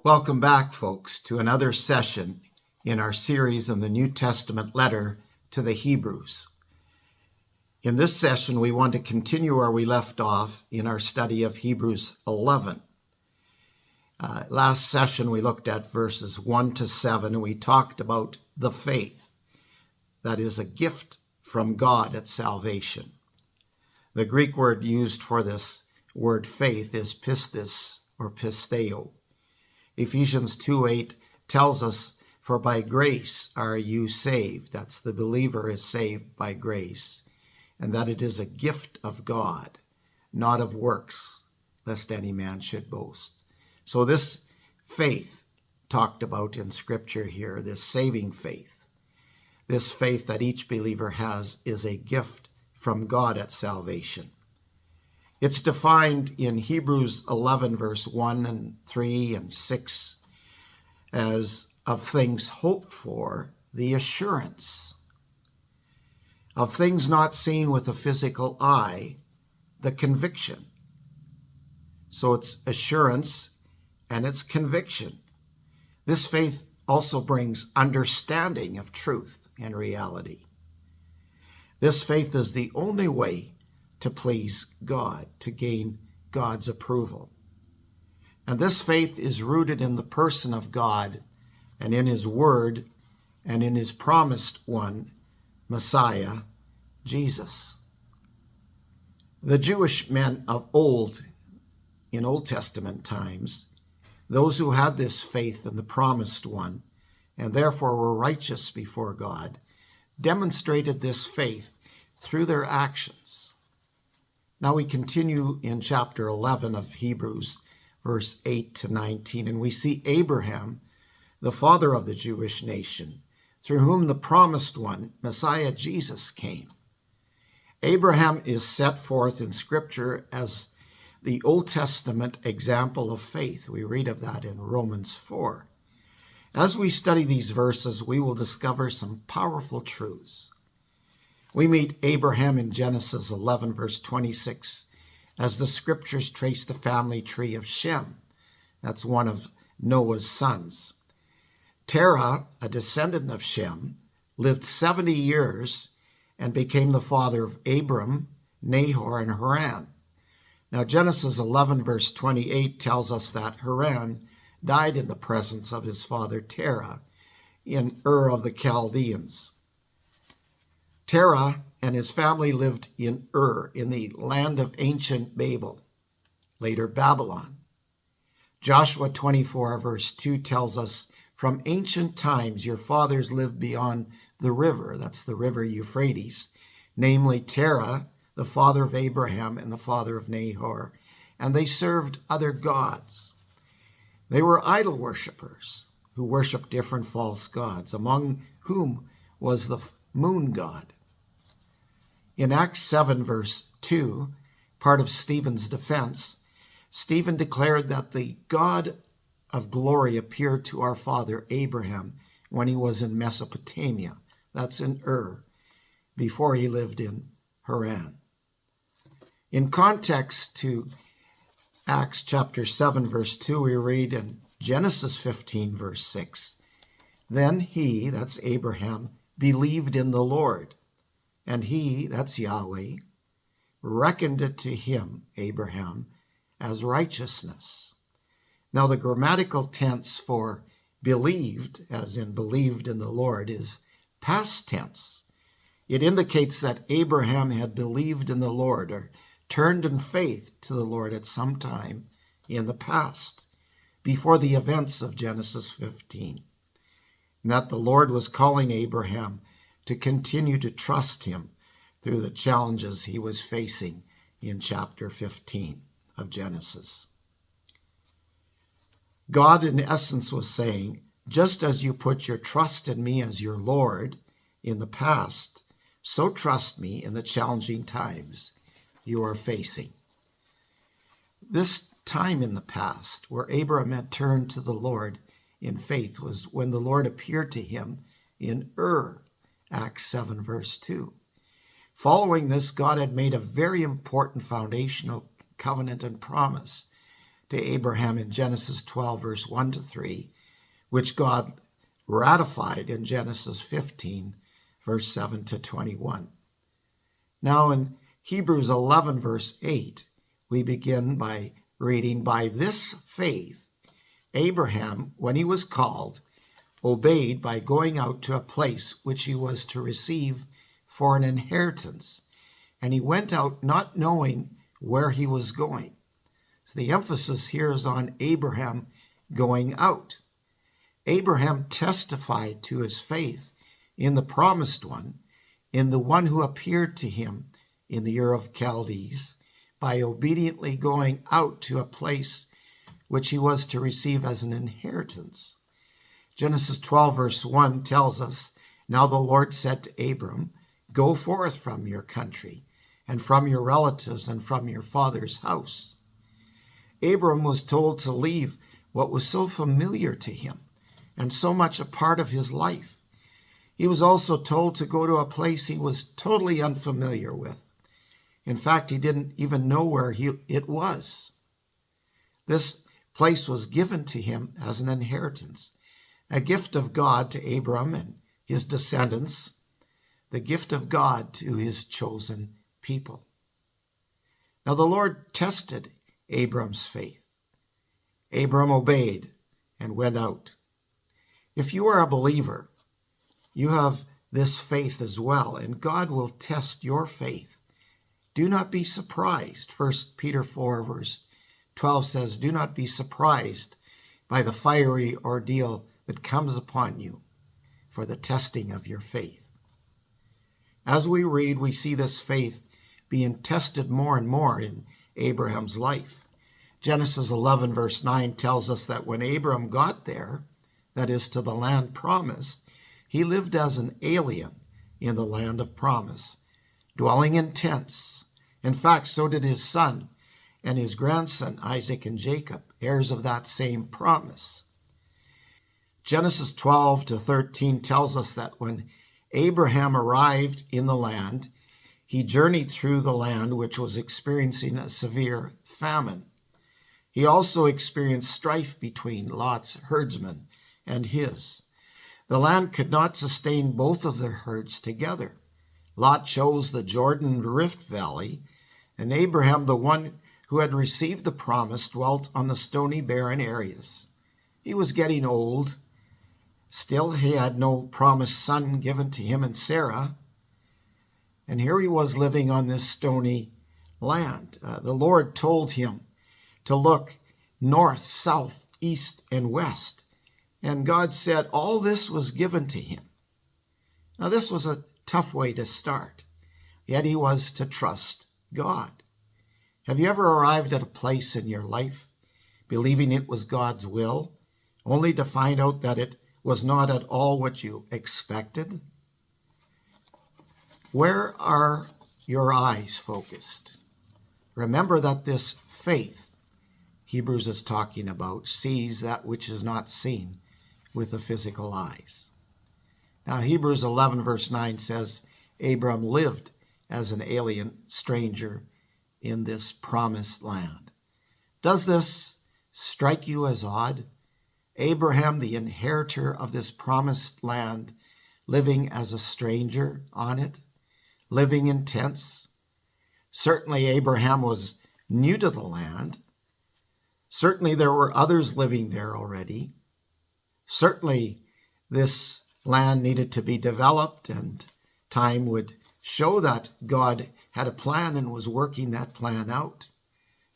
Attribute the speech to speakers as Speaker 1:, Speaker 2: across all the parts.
Speaker 1: Welcome back, folks, to another session in our series on the New Testament letter to the Hebrews. In this session, we want to continue where we left off in our study of Hebrews 11. Last session, we looked at verses 1 to 7, and we talked about the faith that is a gift from God at salvation. The Greek word used for this word faith is pistis or pisteo. Ephesians 2:8 tells us, "For by grace are you saved." That's the believer is saved by grace, and that it is a gift of God, not of works, lest any man should boast. So this faith talked about in Scripture here, this saving faith, this faith that each believer has, is a gift from God at salvation. It's defined in Hebrews 11, verse 1 and 3 and 6 as of things hoped for, the assurance. Of things not seen with the physical eye, the conviction. So it's assurance and it's conviction. This faith also brings understanding of truth and reality. This faith is the only way to please God, to gain God's approval. And this faith is rooted in the person of God and in his word and in his promised one, Messiah, Jesus. The Jewish men of old, in Old Testament times, those who had this faith in the promised one and therefore were righteous before God, demonstrated this faith through their actions. Now we continue in chapter 11 of Hebrews, verse 8 to 19, and we see Abraham, the father of the Jewish nation, through whom the promised one, Messiah Jesus, came. Abraham is set forth in Scripture as the Old Testament example of faith. We read of that in Romans 4. As we study these verses, we will discover some powerful truths. We meet Abraham in Genesis 11, verse 26, as the Scriptures trace the family tree of Shem. That's one of Noah's sons. Terah, a descendant of Shem, lived 70 years and became the father of Abram, Nahor, and Haran. Now, Genesis 11, verse 28 tells us that Haran died in the presence of his father Terah in Ur of the Chaldeans. Terah and his family lived in Ur, in the land of ancient Babel, later Babylon. Joshua 24, verse 2 tells us, "From ancient times your fathers lived beyond the river," that's the river Euphrates, namely Terah, the father of Abraham and the father of Nahor, and they served other gods. They were idol worshippers who worshiped different false gods, among whom was the moon god. In Acts 7, verse 2, part of Stephen's defense, Stephen declared that the God of glory appeared to our father Abraham when he was in Mesopotamia, that's in Ur, before he lived in Haran. In context to Acts chapter 7, verse 2, we read in Genesis 15, verse 6, "Then he," that's Abraham, "believed in the Lord, and he," that's Yahweh, "reckoned it to him," Abraham, "as righteousness." Now the grammatical tense for believed, as in believed in the Lord, is past tense. It indicates that Abraham had believed in the Lord or turned in faith to the Lord at some time in the past, before the events of Genesis 15, and that the Lord was calling Abraham to continue to trust him through the challenges he was facing in chapter 15 of Genesis. God, in essence, was saying, just as you put your trust in me as your Lord in the past, so trust me in the challenging times you are facing. This time in the past where Abraham had turned to the Lord in faith was when the Lord appeared to him in Ur, Acts 7, verse 2. Following this, God had made a very important foundational covenant and promise to Abraham in Genesis 12, verse 1 to 3, which God ratified in Genesis 15, verse 7 to 21. Now in Hebrews 11, verse 8, we begin by reading, "By this faith, Abraham, when he was called, obeyed by going out to a place which he was to receive for an inheritance. And he went out not knowing where he was going." So the emphasis here is on Abraham going out. Abraham testified to his faith in the promised one, in the one who appeared to him in the Ur of Chaldees, by obediently going out to a place which he was to receive as an inheritance. Genesis 12, verse 1 tells us, "Now the Lord said to Abram, go forth from your country, and from your relatives, and from your father's house." Abram was told to leave what was so familiar to him and so much a part of his life. He was also told to go to a place he was totally unfamiliar with. In fact, he didn't even know where it was. This place was given to him as an inheritance, a gift of God to Abram and his descendants, the gift of God to his chosen people. Now the Lord tested Abram's faith. Abram obeyed and went out. If you are a believer, you have this faith as well, and God will test your faith. Do not be surprised. 1 Peter 4, verse 12 says, "Do not be surprised by the fiery ordeal that comes upon you for the testing of your faith." As we read, we see this faith being tested more and more in Abraham's life. Genesis 11, verse 9 tells us that when Abram got there, that is, to the land promised, he lived as an alien in the land of promise, dwelling in tents. In fact, so did his son and his grandson, Isaac and Jacob, heirs of that same promise. Genesis 12 to 13 tells us that when Abraham arrived in the land, he journeyed through the land which was experiencing a severe famine. He also experienced strife between Lot's herdsmen and his. The land could not sustain both of their herds together. Lot chose the Jordan Rift Valley, and Abraham, the one who had received the promise, dwelt on the stony, barren areas. He was getting old. Still, he had no promised son given to him and Sarah. And here he was living on this stony land. The Lord told him to look north, south, east, and west. And God said all this was given to him. Now, this was a tough way to start, yet he was to trust God. Have you ever arrived at a place in your life believing it was God's will, only to find out that it was not at all what you expected? Where are your eyes focused? Remember that this faith Hebrews is talking about sees that which is not seen with the physical eyes. Now, Hebrews 11, verse 9 says, Abram lived as an alien stranger in this promised land. Does this strike you as odd? Abraham, the inheritor of this promised land, living as a stranger on it, living in tents. Certainly Abraham was new to the land. Certainly there were others living there already. Certainly this land needed to be developed, and time would show that God had a plan and was working that plan out.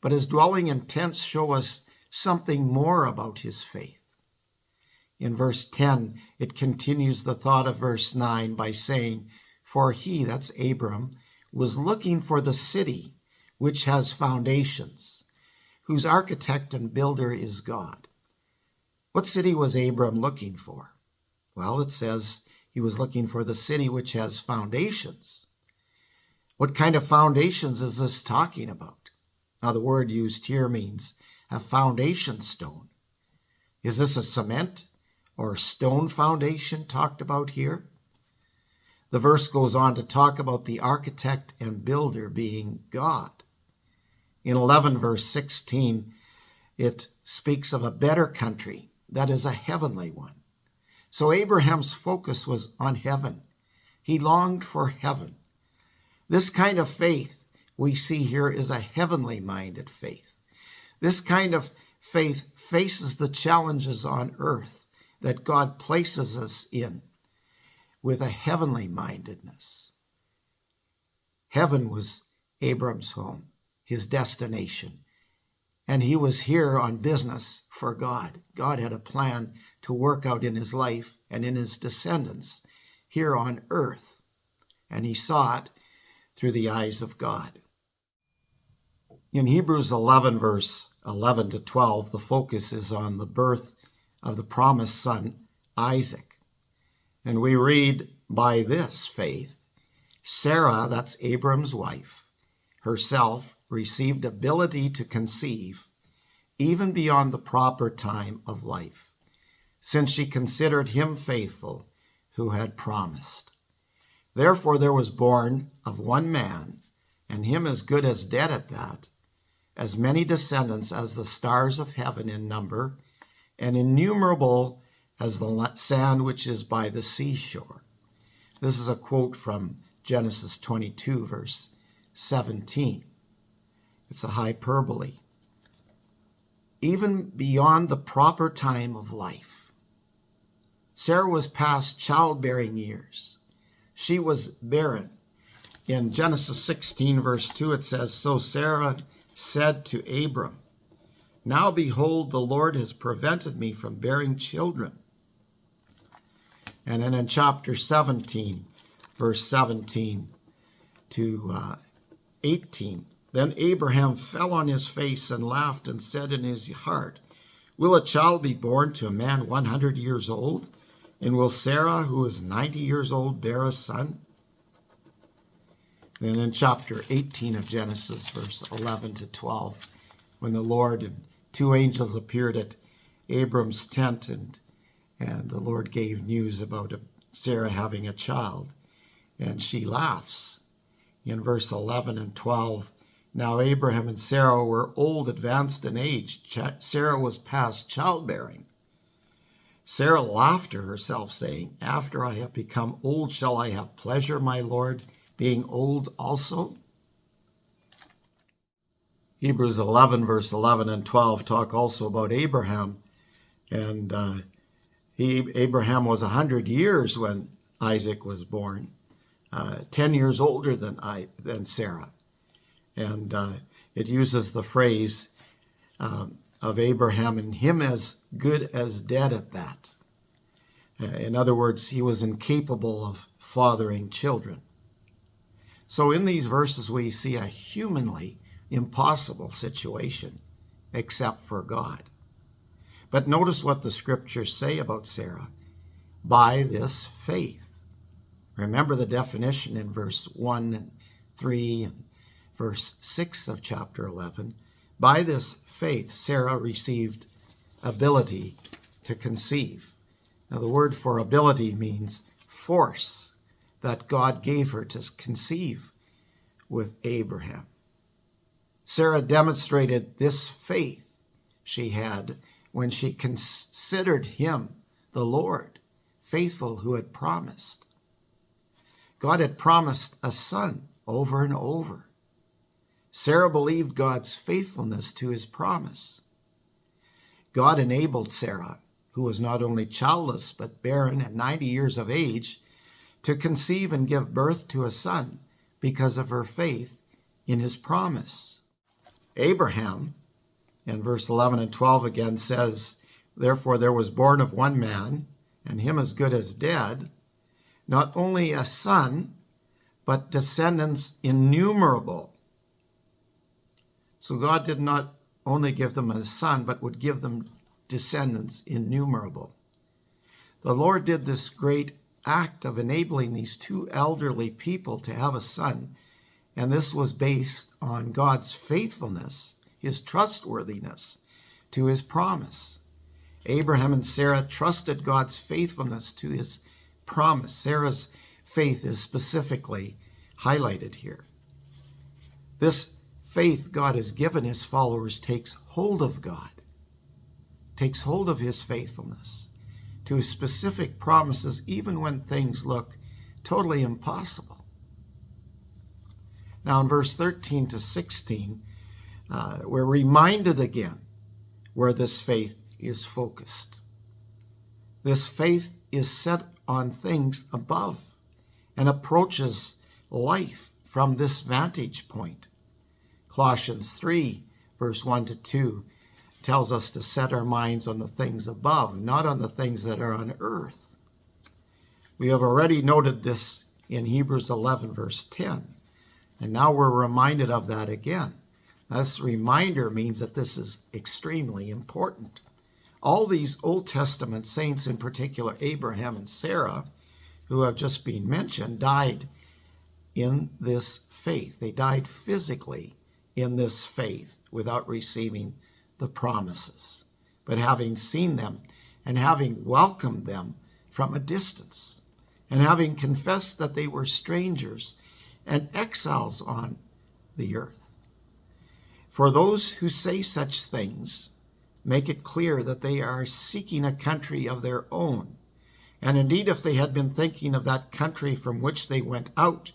Speaker 1: But his dwelling in tents show us something more about his faith. In verse 10, it continues the thought of verse 9 by saying, "For he," that's Abram, "was looking for the city which has foundations, whose architect and builder is God." What city was Abram looking for? Well, it says he was looking for the city which has foundations. What kind of foundations is this talking about? Now, the word used here means a foundation stone. Is this a cement or stone foundation talked about here? The verse goes on to talk about the architect and builder being God. In 11 verse 16, it speaks of a better country that is a heavenly one. So Abraham's focus was on heaven. He longed for heaven. This kind of faith we see here is a heavenly minded faith. This kind of faith faces the challenges on earth that God places us in with a heavenly mindedness. Heaven was Abram's home, his destination. And he was here on business for God. God had a plan to work out in his life and in his descendants here on earth. And he saw it through the eyes of God. In Hebrews 11, verse 11 to 12, the focus is on the birth of the promised son, Isaac. And we read, by this faith, Sarah, that's Abram's wife, herself received ability to conceive even beyond the proper time of life, since she considered him faithful who had promised. Therefore there was born of one man, and him as good as dead at that, as many descendants as the stars of heaven in number, and innumerable as the sand which is by the seashore. This is a quote from Genesis 22, verse 17. It's a hyperbole. Even beyond the proper time of life. Sarah was past childbearing years. She was barren. In Genesis 16, verse 2, it says, so Sarah said to Abram, now behold, the Lord has prevented me from bearing children. And then in chapter 17, verse 17 to 18, then Abraham fell on his face and laughed and said in his heart, will a child be born to a man 100 years old? And will Sarah, who is 90 years old, bear a son? Then in chapter 18 of Genesis, verse 11 to 12, when the Lord and two angels appeared at Abram's tent, and the Lord gave news about Sarah having a child, and she laughs. In verse 11 and 12, now Abraham and Sarah were old, advanced in age. Sarah was past childbearing. Sarah laughed to herself, saying, after I have become old, shall I have pleasure, my Lord, being old also? Hebrews 11, verse 11 and 12 talk also about Abraham. And Abraham was 100 years when Isaac was born, 10 years older than Sarah. And it uses the phrase of Abraham, and him as good as dead at that. In other words, he was incapable of fathering children. So in these verses, we see a humanly impossible situation, except for God. But notice what the scriptures say about Sarah. By this faith. Remember the definition in verse 1 and 3 and verse 6 of chapter 11. By this faith, Sarah received ability to conceive. Now, the word for ability means force that God gave her to conceive with Abraham. Sarah demonstrated this faith she had when she considered him, the Lord, faithful who had promised. God had promised a son over and over. Sarah believed God's faithfulness to his promise. God enabled Sarah, who was not only childless but barren at 90 years of age, to conceive and give birth to a son because of her faith in his promise. Abraham, in verse 11 and 12 again, says, therefore there was born of one man, and him as good as dead, not only a son, but descendants innumerable. So God did not only give them a son, but would give them descendants innumerable. The Lord did this great act of enabling these two elderly people to have a son, and this was based on God's faithfulness, his trustworthiness to his promise. Abraham and Sarah trusted God's faithfulness to his promise. Sarah's faith is specifically highlighted here. This faith God has given his followers takes hold of God takes hold of his faithfulness to his specific promises, even when things look totally impossible. Now in verse 13 to 16, we're reminded again where this faith is focused. This faith is set on things above and approaches life from this vantage point. Colossians 3, verse 1 to 2, tells us to set our minds on the things above, not on the things that are on earth. We have already noted this in Hebrews 11, verse 10, and now we're reminded of that again. This reminder means that this is extremely important. All these Old Testament saints, in particular Abraham and Sarah, who have just been mentioned, died in this faith. They died physically in this faith without receiving the promises, but having seen them and having welcomed them from a distance, and having confessed that they were strangers and exiles on the earth. For those who say such things make it clear that they are seeking a country of their own. And indeed, if they had been thinking of that country from which they went out,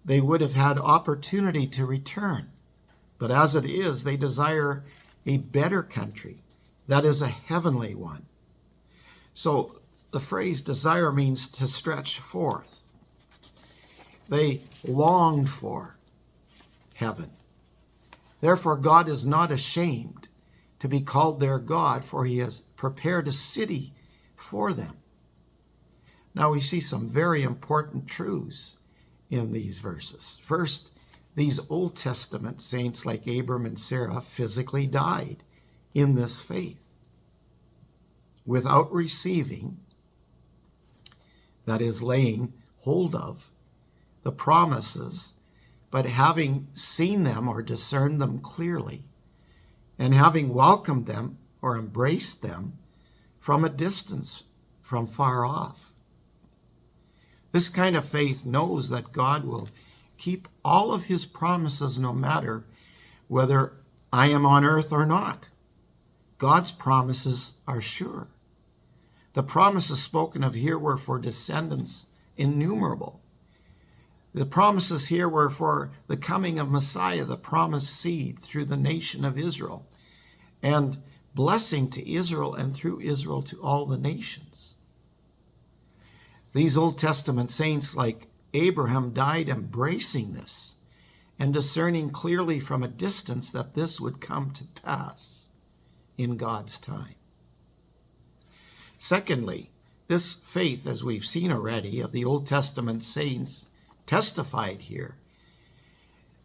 Speaker 1: they would have had opportunity to return. But as it is, they desire a better country, that is a heavenly one. So the phrase desire means to stretch forth. They longed for heaven. Therefore, God is not ashamed to be called their God, for he has prepared a city for them. Now we see some very important truths in these verses. First, these Old Testament saints like Abram and Sarah physically died in this faith without receiving, that is, laying hold of, the promises, but having seen them or discerned them clearly, and having welcomed them or embraced them from a distance, from far off. This kind of faith knows that God will keep all of his promises no matter whether I am on earth or not. God's promises are sure. The promises spoken of here were for descendants innumerable. The promises here were for the coming of Messiah, the promised seed through the nation of Israel, and blessing to Israel and through Israel to all the nations. These Old Testament saints like Abraham died embracing this and discerning clearly from a distance that this would come to pass in God's time. Secondly, this faith, as we've seen already, of the Old Testament saints testified here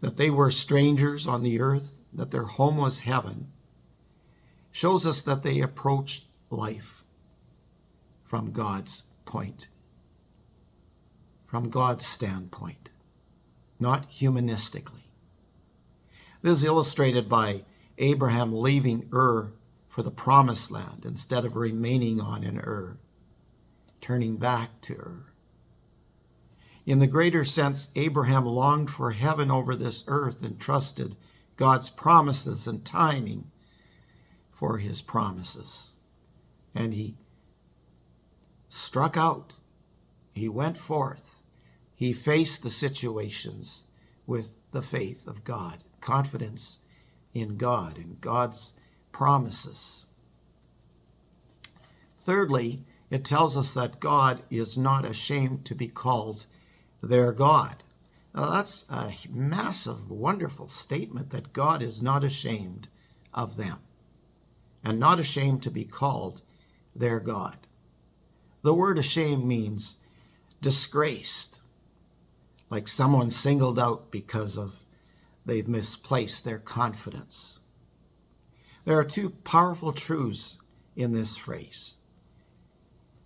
Speaker 1: that they were strangers on the earth, that their home was heaven, shows us that they approached life from God's point, from God's standpoint, not humanistically. This is illustrated by Abraham leaving Ur for the promised land instead of remaining on in Ur, turning back to Ur. In the greater sense, Abraham longed for heaven over this earth and trusted God's promises and timing for his promises. And he struck out. He went forth. He faced the situations with the faith of God, confidence in God and God's promises. Thirdly, it tells us that God is not ashamed to be called their God. Now, that's a massive, wonderful statement, that God is not ashamed of them and not ashamed to be called their God. The word ashamed means disgraced, like someone singled out because of they've misplaced their confidence. There are two powerful truths in this phrase.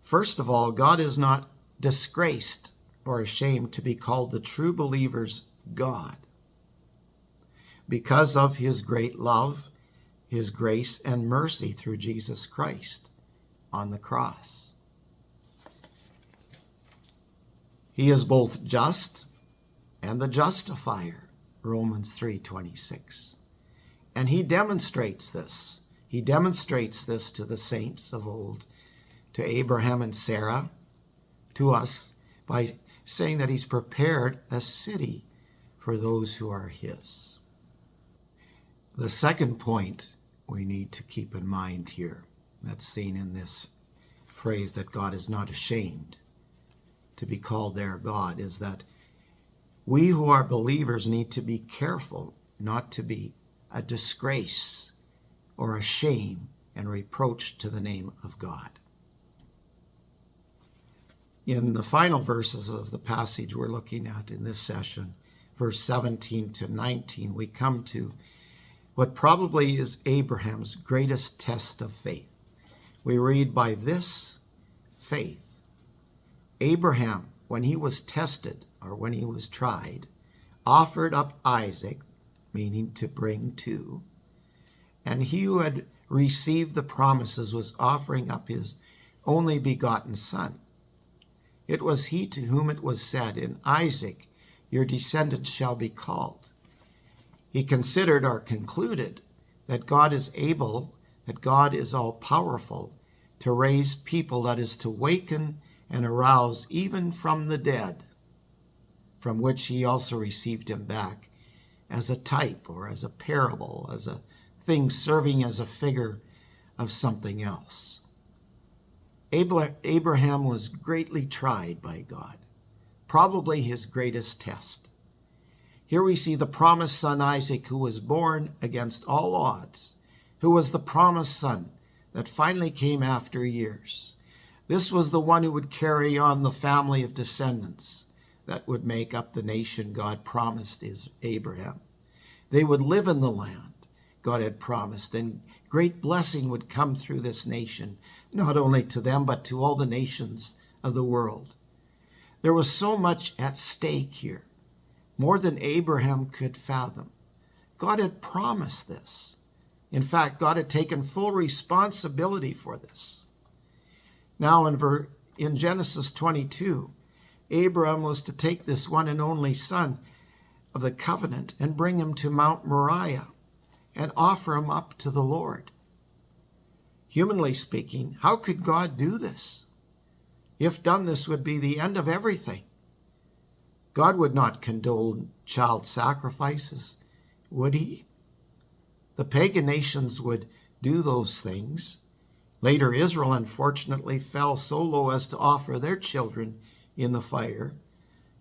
Speaker 1: First of all, God is not disgraced or ashamed to be called the true believer's God because of his great love, his grace and mercy through Jesus Christ on the cross. He is both just and the justifier, Romans 3:26. And he demonstrates this. He demonstrates this to the saints of old, to Abraham and Sarah, to us, by saying that he's prepared a city for those who are his. The second point we need to keep in mind here, that's seen in this phrase that God is not ashamed to be called their God, is that we who are believers need to be careful not to be a disgrace or a shame and reproach to the name of God. In the final verses of the passage we're looking at in this session, verse 17 to 19, we come to what probably is Abraham's greatest test of faith. We read, by this faith, Abraham, when he was tested, or when he was tried, offered up Isaac, meaning to bring to, and he who had received the promises was offering up his only begotten son. It was he to whom it was said, in Isaac your descendants shall be called. He considered or concluded that God is able, that God is all-powerful, to raise people, that is, to waken and arouse even from the dead, from which he also received him back as a type or as a parable, as a thing serving as a figure of something else. Abraham was greatly tried by God, probably his greatest test. Here we see the promised son Isaac, who was born against all odds, who was the promised son that finally came after years. This was the one who would carry on the family of descendants that would make up the nation God promised Abraham. They would live in the land God had promised, and great blessing would come through this nation, not only to them, but to all the nations of the world. There was so much at stake here, more than Abraham could fathom. God had promised this. In fact, God had taken full responsibility for this. Now in Genesis 22, Abraham was to take this one and only son of the covenant and bring him to Mount Moriah and offer him up to the Lord. Humanly speaking, how could God do this? If done, this would be the end of everything. God would not condone child sacrifices, would he? The pagan nations would do those things. Later, Israel unfortunately fell so low as to offer their children in the fire.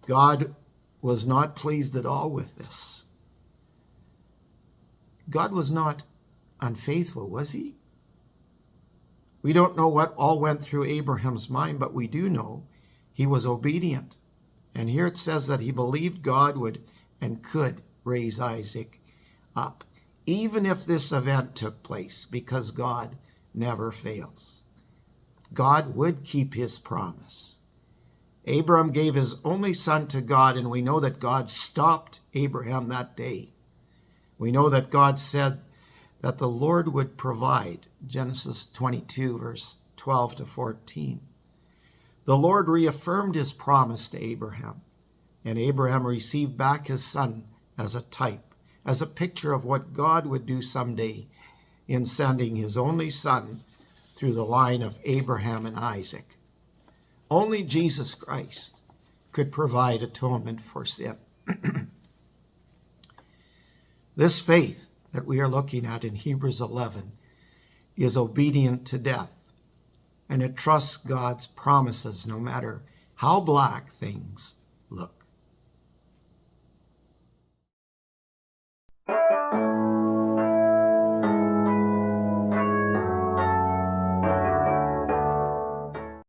Speaker 1: God was not pleased at all with this. God was not unfaithful, was he? We don't know what all went through Abraham's mind, but we do know he was obedient. And here it says that he believed God would and could raise Isaac up, even if this event took place, because God never fails. God would keep his promise. Abraham gave his only son to God, and we know that God stopped Abraham that day. We know that God said that the Lord would provide, Genesis 22, verse 12 to 14. The Lord reaffirmed his promise to Abraham, and Abraham received back his son as a type, as a picture of what God would do someday in sending his only son through the line of Abraham and Isaac. Only Jesus Christ could provide atonement for sin. This faith that we are looking at in Hebrews 11 is obedient to death, and it trusts God's promises no matter how black things look.